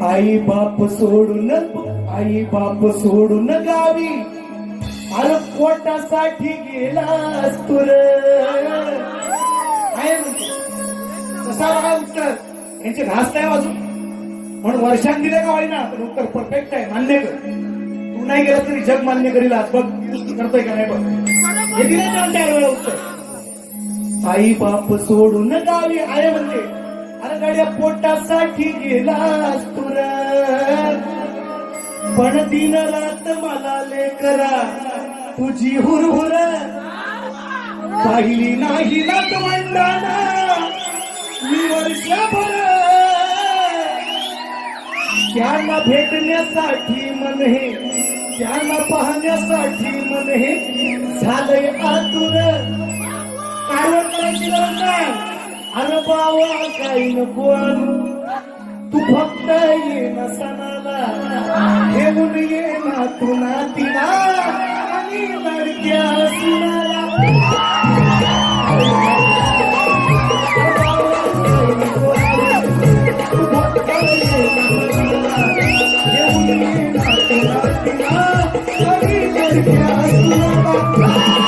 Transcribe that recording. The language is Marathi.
आई बाप सोडून गावी अरे पोटासाठी गेलास तुर आहे म्हणतो कसा बघा उत्तर यांचे घास नाही वाजून म्हणून वर्षांत दिले का वाईना पण उत्तर परफेक्ट आहे मान्य कर तू नाही गेला तरी जग मान्य करील आज बघ करतोय का नाही बघ हे दिले त्यावेळेला उत्तर आई बाप सोडून गावी आहे म्हणजे अरे गाड्या पोटासाठी गेलास तुर पण दिन रात मला लेकरा तुझी हुरहुर पाहिली नाही नात मंडाना मी वर्षभर त्यांना भेटण्यासाठी मन हे त्यांना पाहण्यासाठी मन हे झालंय आतुर कारवाई करायची गरज नाही अरे बावा काही नको आणू तू फक्त ये ना सणाला घेऊन ये ना तू नातीला आणि लडक्या सुनाला तू फक्त ये ना सणाला घेऊन ये ना तू नातीला आणि लडक्या सुनाला